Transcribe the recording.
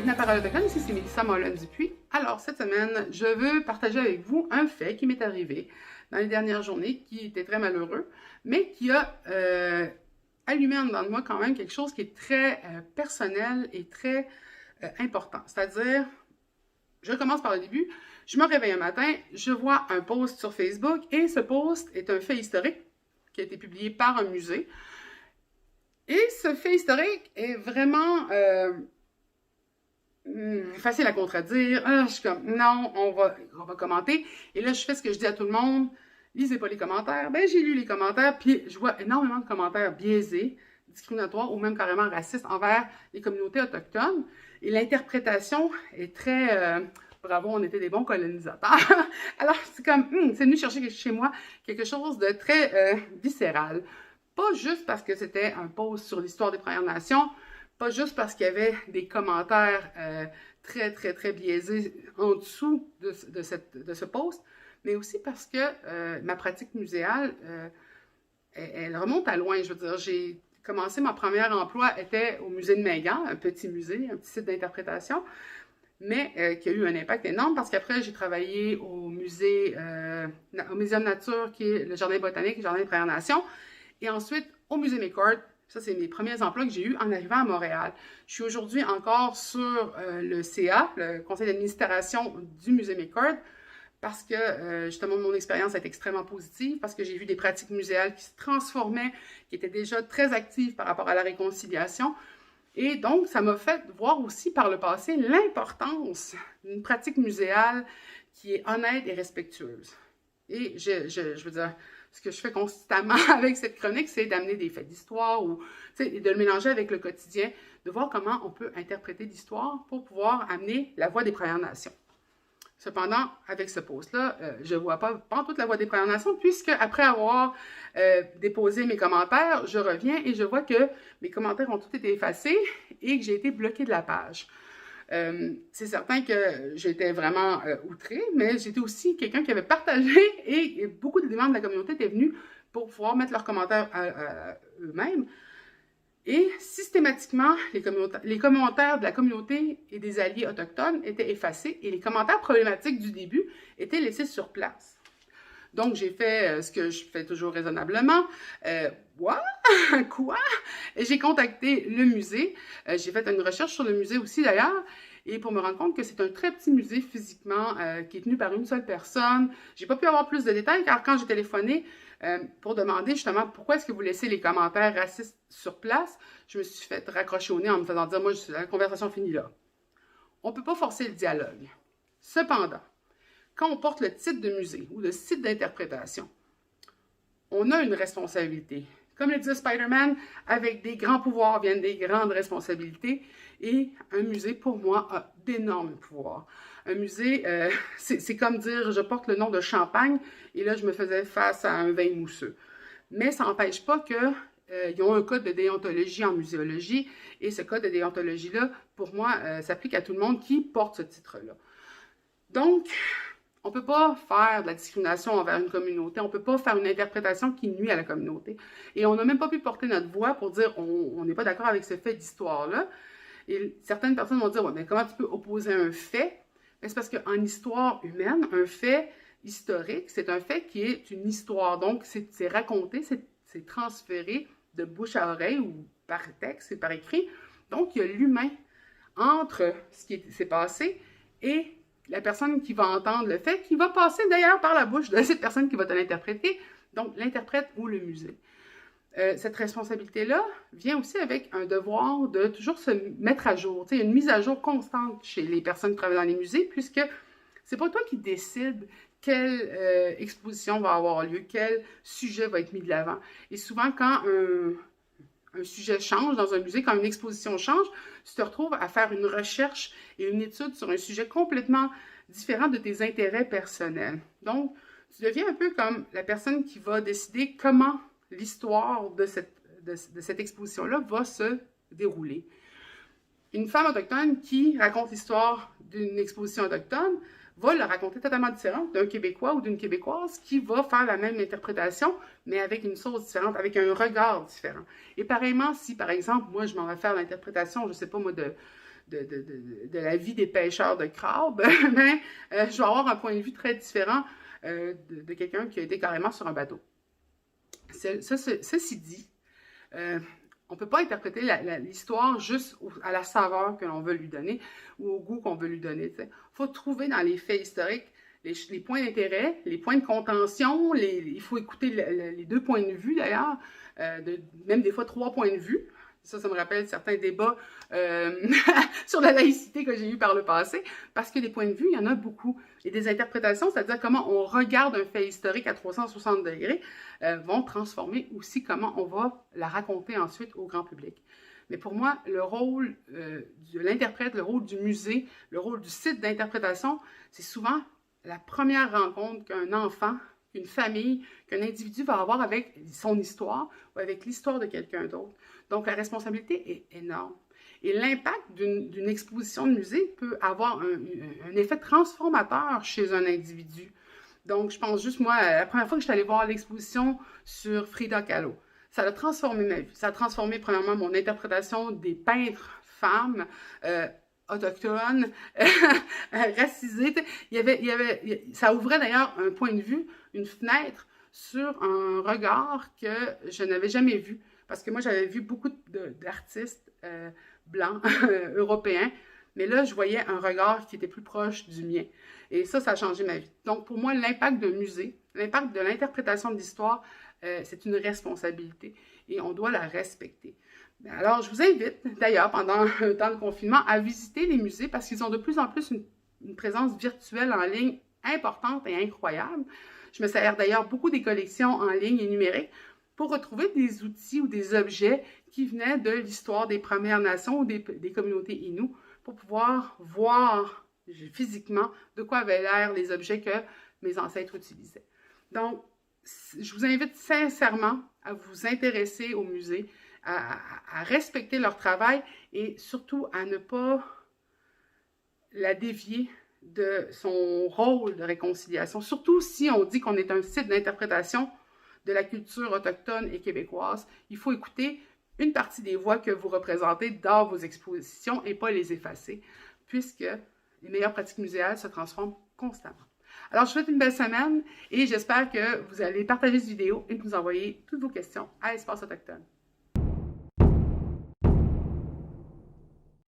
bienvenue à Parole autochtone, ici c'est Mélissa Mollin-Dupuis. Alors, cette semaine, je veux partager avec vous un fait qui m'est arrivé dans les dernières journées, qui était très malheureux, mais qui a allumé en dedans de moi quand même quelque chose qui est très personnel et très important. C'est-à-dire, je commence par le début, je me réveille un matin, je vois un post sur Facebook, et ce post est un fait historique qui a été publié par un musée. Et ce fait historique est vraiment facile à contredire. Ah, je suis comme, non, on va commenter. Et là, je fais ce que je dis à tout le monde. Lisez pas les commentaires. Ben, j'ai lu les commentaires, puis je vois énormément de commentaires biaisés, discriminatoires ou même carrément racistes envers les communautés autochtones. Et l'interprétation est très... bravo, on était des bons colonisateurs. Alors, c'est comme, c'est venu chercher chez moi quelque chose de très viscéral. Pas juste parce que c'était un post sur l'histoire des Premières Nations, pas juste parce qu'il y avait des commentaires très biaisés en dessous de ce post, mais aussi parce que ma pratique muséale, elle remonte à loin. Je veux dire, j'ai commencé, mon premier emploi était au musée de Mingan, un petit musée, un petit site d'interprétation, mais qui a eu un impact énorme parce qu'après, j'ai travaillé au Muséum Nature, qui est le Jardin botanique, le Jardin des Premières Nations, et ensuite au Musée McCord. Ça, c'est mes premiers emplois que j'ai eus en arrivant à Montréal. Je suis aujourd'hui encore sur le CA, le conseil d'administration du Musée McCord, parce que justement, mon expérience est extrêmement positive, parce que j'ai vu des pratiques muséales qui se transformaient, qui étaient déjà très actives par rapport à la réconciliation. Et donc, ça m'a fait voir aussi par le passé l'importance d'une pratique muséale qui est honnête et respectueuse. Et je veux dire, ce que je fais constamment avec cette chronique, c'est d'amener des faits d'histoire ou de le mélanger avec le quotidien, de voir comment on peut interpréter l'histoire pour pouvoir amener la voix des Premières Nations. Cependant, avec ce post-là, je ne vois pas toute la voix des Premières Nations, puisque après avoir déposé mes commentaires, je reviens et je vois que mes commentaires ont tous été effacés et que j'ai été bloquée de la page. C'est certain que j'étais vraiment outrée, mais j'étais aussi quelqu'un qui avait partagé et beaucoup de membres de la communauté étaient venus pour pouvoir mettre leurs commentaires à eux-mêmes. Et systématiquement, les commentaires de la communauté et des alliés autochtones étaient effacés et les commentaires problématiques du début étaient laissés sur place. Donc, j'ai fait ce que je fais toujours raisonnablement. Quoi? Et j'ai contacté le musée. J'ai fait une recherche sur le musée aussi, d'ailleurs, et pour me rendre compte que c'est un très petit musée physiquement qui est tenu par une seule personne. J'ai pas pu avoir plus de détails, car quand j'ai téléphoné pour demander justement pourquoi est-ce que vous laissez les commentaires racistes sur place, je me suis fait raccrocher au nez en me faisant dire, moi, la conversation finit là. On ne peut pas forcer le dialogue. Cependant, quand on porte le titre de musée ou de site d'interprétation, on a une responsabilité. Comme le disait Spider-Man, avec des grands pouvoirs viennent des grandes responsabilités. Et un musée, pour moi, a d'énormes pouvoirs. Un musée, c'est comme dire, je porte le nom de Champagne, et là, je me faisais face à un vin mousseux. Mais ça n'empêche pas qu'ils ont un code de déontologie en muséologie, et ce code de déontologie-là, pour moi, s'applique à tout le monde qui porte ce titre-là. Donc, on ne peut pas faire de la discrimination envers une communauté, on ne peut pas faire une interprétation qui nuit à la communauté. Et on n'a même pas pu porter notre voix pour dire on n'est pas d'accord avec ce fait d'histoire-là. Et certaines personnes vont dire, ouais, mais comment tu peux opposer un fait? C'est parce qu'en histoire humaine, un fait historique, c'est un fait qui est une histoire. Donc, c'est raconté, c'est transféré de bouche à oreille ou par texte et par écrit. Donc, il y a l'humain entre ce qui s'est passé et la personne qui va entendre le fait, qui va passer d'ailleurs par la bouche de cette personne qui va te l'interpréter, donc l'interprète ou le musée. Cette responsabilité-là vient aussi avec un devoir de toujours se mettre à jour. Il y a une mise à jour constante chez les personnes qui travaillent dans les musées, puisque c'est pas toi qui décides quelle exposition va avoir lieu, quel sujet va être mis de l'avant. Et souvent, quand un sujet change dans un musée, quand une exposition change, tu te retrouves à faire une recherche et une étude sur un sujet complètement différent de tes intérêts personnels. Donc, tu deviens un peu comme la personne qui va décider comment l'histoire de cette exposition-là va se dérouler. Une femme autochtone qui raconte l'histoire d'une exposition autochtone va la raconter totalement différente d'un Québécois ou d'une Québécoise qui va faire la même interprétation, mais avec une sauce différente, avec un regard différent. Et pareillement, si par exemple, moi, je m'en vais faire l'interprétation, je ne sais pas moi, de la vie des pêcheurs de crabes, ben, je vais avoir un point de vue très différent de quelqu'un qui a été carrément sur un bateau. Ceci dit, on ne peut pas interpréter l'histoire juste à la saveur que l'on veut lui donner ou au goût qu'on veut lui donner. Il faut trouver dans les faits historiques les points d'intérêt, les points de contention, il faut écouter les deux points de vue d'ailleurs, même des fois 3 points de vue. Ça me rappelle certains débats sur la laïcité que j'ai eu par le passé, parce que des points de vue, il y en a beaucoup. Et des interprétations, c'est-à-dire comment on regarde un fait historique à 360 degrés, vont transformer aussi comment on va la raconter ensuite au grand public. Mais pour moi, le rôle de l'interprète, le rôle du musée, le rôle du site d'interprétation, c'est souvent la première rencontre qu'un enfant, qu'une famille, qu'un individu va avoir avec son histoire ou avec l'histoire de quelqu'un d'autre. Donc, la responsabilité est énorme. Et l'impact d'une exposition de musée peut avoir un effet transformateur chez un individu. Donc, je pense juste, moi, la première fois que je suis allée voir l'exposition sur Frida Kahlo, ça a transformé ma vie. Ça a transformé, premièrement, mon interprétation des peintres femmes autochtones, racisées. Ça ouvrait d'ailleurs un point de vue, une fenêtre sur un regard que je n'avais jamais vu. Parce que moi, j'avais vu beaucoup d'artistes blancs, européens, mais là, je voyais un regard qui était plus proche du mien. Et ça a changé ma vie. Donc, pour moi, l'impact d'un musée, l'impact de l'interprétation de l'histoire, c'est une responsabilité et on doit la respecter. Alors, je vous invite, d'ailleurs, pendant le temps de confinement, à visiter les musées parce qu'ils ont de plus en plus une présence virtuelle en ligne importante et incroyable. Je me sers d'ailleurs beaucoup des collections en ligne et numériques pour retrouver des outils ou des objets qui venaient de l'histoire des Premières Nations ou des communautés Innu pour pouvoir voir physiquement de quoi avaient l'air les objets que mes ancêtres utilisaient. Donc, je vous invite sincèrement à vous intéresser au musée, à respecter leur travail et surtout à ne pas la dévier de son rôle de réconciliation. Surtout si on dit qu'on est un site d'interprétation de la culture autochtone et québécoise, il faut écouter une partie des voix que vous représentez dans vos expositions et pas les effacer, puisque les meilleures pratiques muséales se transforment constamment. Alors, je vous souhaite une belle semaine et j'espère que vous allez partager cette vidéo et nous envoyer toutes vos questions à Espace Autochtone.